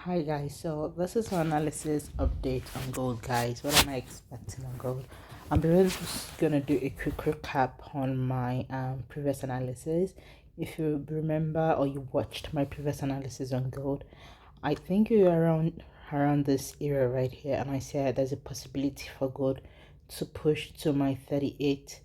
Hi guys, so this is an analysis update on gold, guys. What am I expecting on gold? I'm really just gonna do a quick recap on my previous analysis. If you remember or you watched my previous analysis on gold, I think you're around this area right here, and I said there's a possibility for gold to push to my 38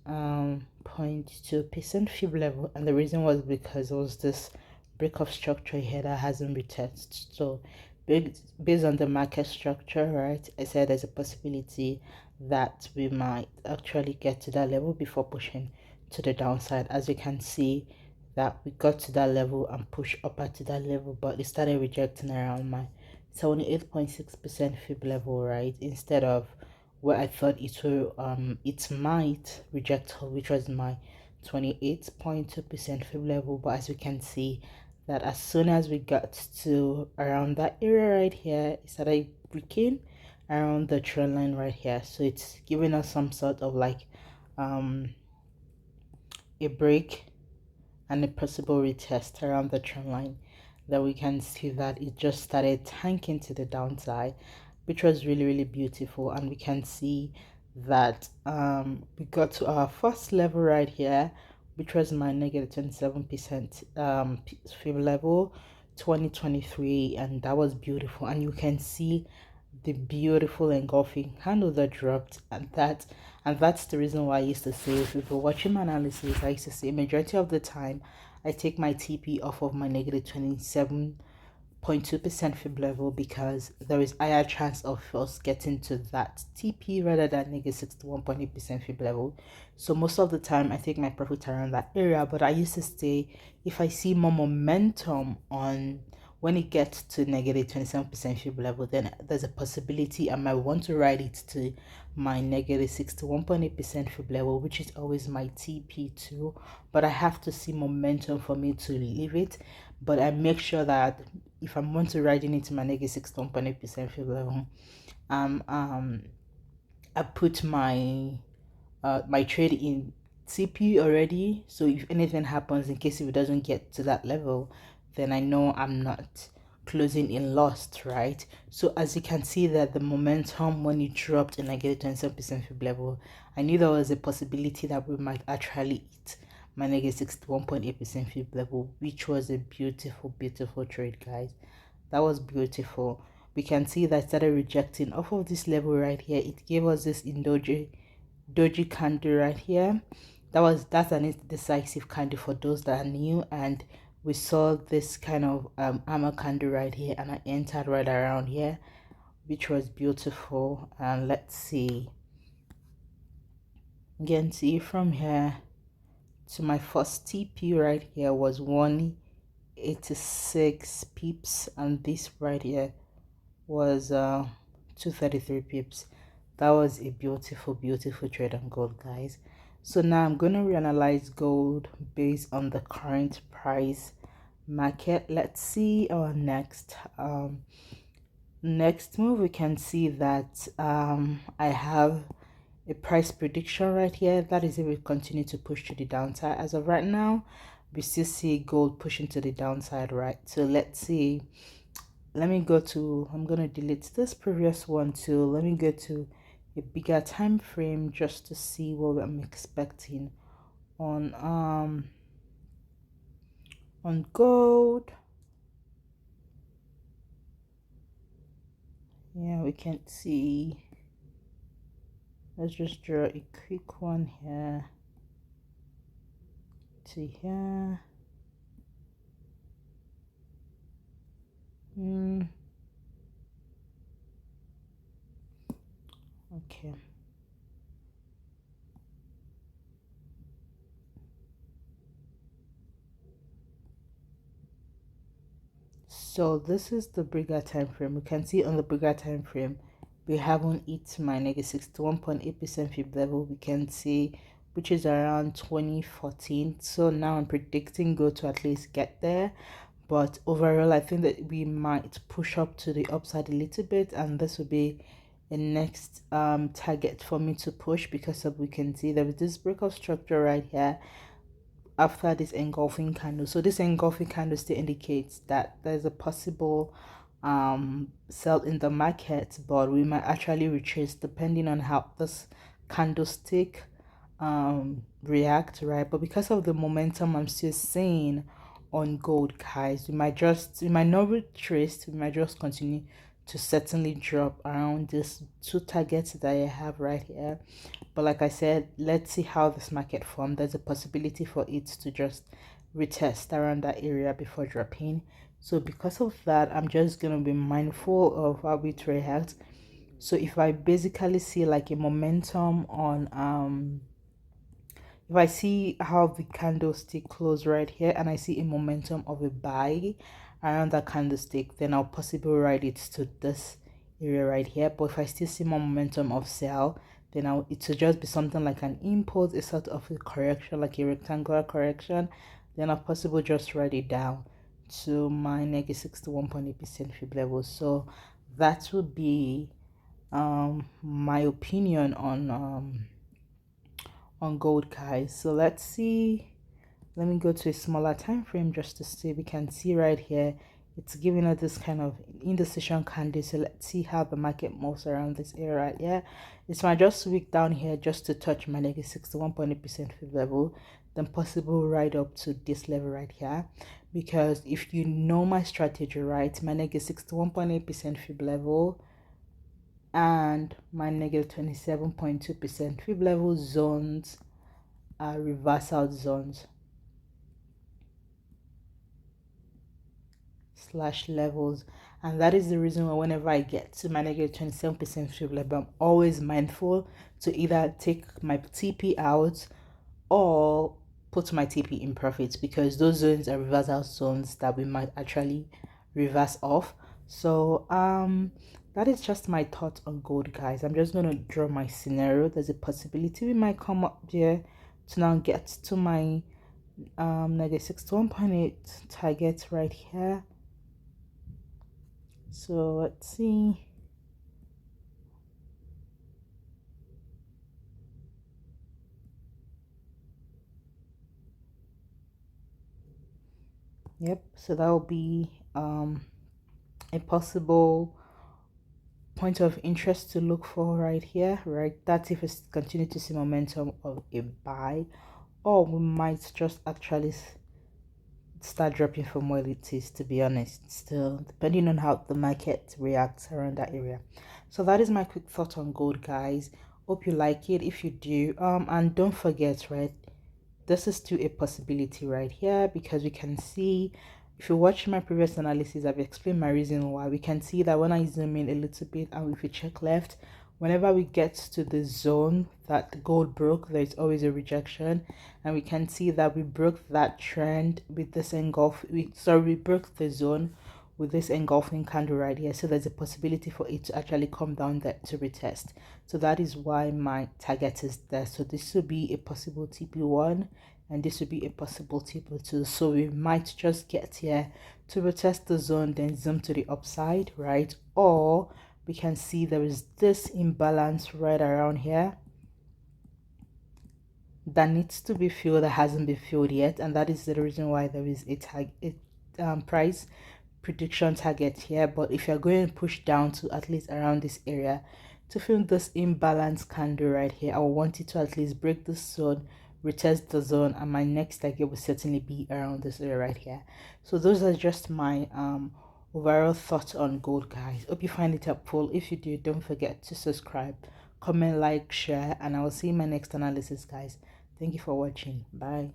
0.2% fib level, and the reason was because it was this break of structure here that hasn't retested. So based on the market structure, right, I said there's a possibility that we might actually get to that level before pushing to the downside. As you can see, that we got to that level and pushed up to that level, but it started rejecting around my 78.6% fib level, right, instead of where I thought it might reject her, which was my 28.2% fib level. But as you can see, that as soon as we got to around that area right here, it started breaking around the trend line right here. So it's giving us some sort of like a break and a possible retest around the trend line. That we can see that it just started tanking to the downside, which was really beautiful. And we can see that we got to our first level right here, which was my negative 27% fib level 2023, and that was beautiful. And you can see the beautiful engulfing candle that dropped, and that's the reason why I used to say, if you're watching my analysis, I used to say majority of the time I take my TP off of my negative 27.2% fib level, because there is higher chance of us getting to that TP rather than negative 61.8% fib level. So most of the time I take my profit around that area, but I used to say if I see more momentum on when it gets to negative 27% fib level, then there's a possibility I might want to ride it to my negative 61.8% fib level, which is always my TP2. But I have to see momentum for me to leave it. But I make sure that if I'm going to ride into my negative 61.8% fib level, I put my my trade in TP already. So if anything happens, in case if it doesn't get to that level, then I know I'm not closing in lost, right? So as you can see that the momentum when it dropped and I get 27% fib level, I knew there was a possibility that we might actually hit my negative 61.8% fib level, which was a beautiful trade, guys. That was beautiful. We can see that it started rejecting off of this level right here. It gave us this doji candle right here. That's an indecisive candle for those that are new, and we saw this kind of armor candle right here, and I entered right around here, which was beautiful. And let's see, you can see from here to my first TP right here was 186 pips, and this right here was 233 pips. That was a beautiful trade on gold, guys. So now I'm going to reanalyze gold based on the current price market. Let's see our next move. We can see that I have a price prediction right here. That is if we continue to push to the downside. As of right now, we still see gold pushing to the downside, right? So let's see. Let me go to, I'm going to delete this previous one too. Let me go to a bigger time frame just to see what I'm expecting on gold. Yeah, we can see, let's just draw a quick one here to here. Okay, so this is the bigger time frame. We can see on the bigger time frame we haven't hit my negative 61.8% fib level. We can see, which is around 2014. So now I'm predicting gold to at least get there, but overall I think that we might push up to the upside a little bit, and this will be a next target for me to push, because of, we can see there is this breakout structure right here after this engulfing candle. So this engulfing candle still indicates that there's a possible sell in the market, but we might actually retrace depending on how this candlestick react, right? But because of the momentum I'm still seeing on gold, guys, we might not retrace, we might just continue to certainly drop around these two targets that I have right here. But like I said, let's see how this market forms. There's a possibility for it to just retest around that area before dropping. So because of that, I'm just gonna be mindful of how it reacts. So if I basically see like a momentum on if I see how the candlestick close right here and I see a momentum of a buy around that candlestick, then I'll possibly ride it to this area right here. But if I still see more momentum of sell, then it will just be something like an impulse, a sort of a correction, like a rectangular correction. Then I'll possibly just write it down to my negative 61.8% fib level. So that would be my opinion on gold, guys. So let's see, let me go to a smaller time frame just to see. We can see right here it's giving us this kind of indecision candle. So let's see how the market moves around this area right here. It's might just wick down here just to touch my negative 61.8% fib level, then possible right up to this level right here. Because if you know my strategy, right, my negative 61.8% fib level and my negative 27.2% fib level zones are reversal zones slash levels, and that is the reason why whenever I get to my negative 27% fib level, I'm always mindful to either take my TP out or put my TP in profits, because those zones are reversal zones that we might actually reverse off. So that is just my thoughts on gold, guys. I'm just gonna draw my scenario. There's a possibility we might come up here to now get to my negative 61.8 target right here. So let's see. Yep, so that will be a possible point of interest to look for right here, right? That's if it's continue to see momentum of a buy, or we might just actually start dropping from where it is, to be honest, still depending on how the market reacts around that area. So that is my quick thought on gold, guys. Hope you like it. If you do, and don't forget, right, this is still a possibility right here, because we can see, if you watch my previous analysis, I've explained my reason why. We can see that when I zoom in a little bit and if we check left, whenever we get to the zone that the gold broke, there's always a rejection, and we can see that we broke that trend with this we broke the zone with this engulfing candle right here. So there's a possibility for it to actually come down there to retest. So that is why my target is there. So this will be a possible TP1 and this would be a possible TP2. So we might just get here to retest the zone, then zoom to the upside, right? Or we can see there is this imbalance right around here that needs to be filled, that hasn't been filled yet, and that is the reason why there is a price prediction target here. But if you're going to push down to at least around this area to fill this imbalance candle right here, I want it to at least break this zone, retest the zone, and my next target will certainly be around this area right here. So those are just my overall thoughts on gold, guys. Hope you find it helpful. If you do, don't forget to subscribe, comment, like, share, and I will see you in my next analysis, guys. Thank you for watching. Bye.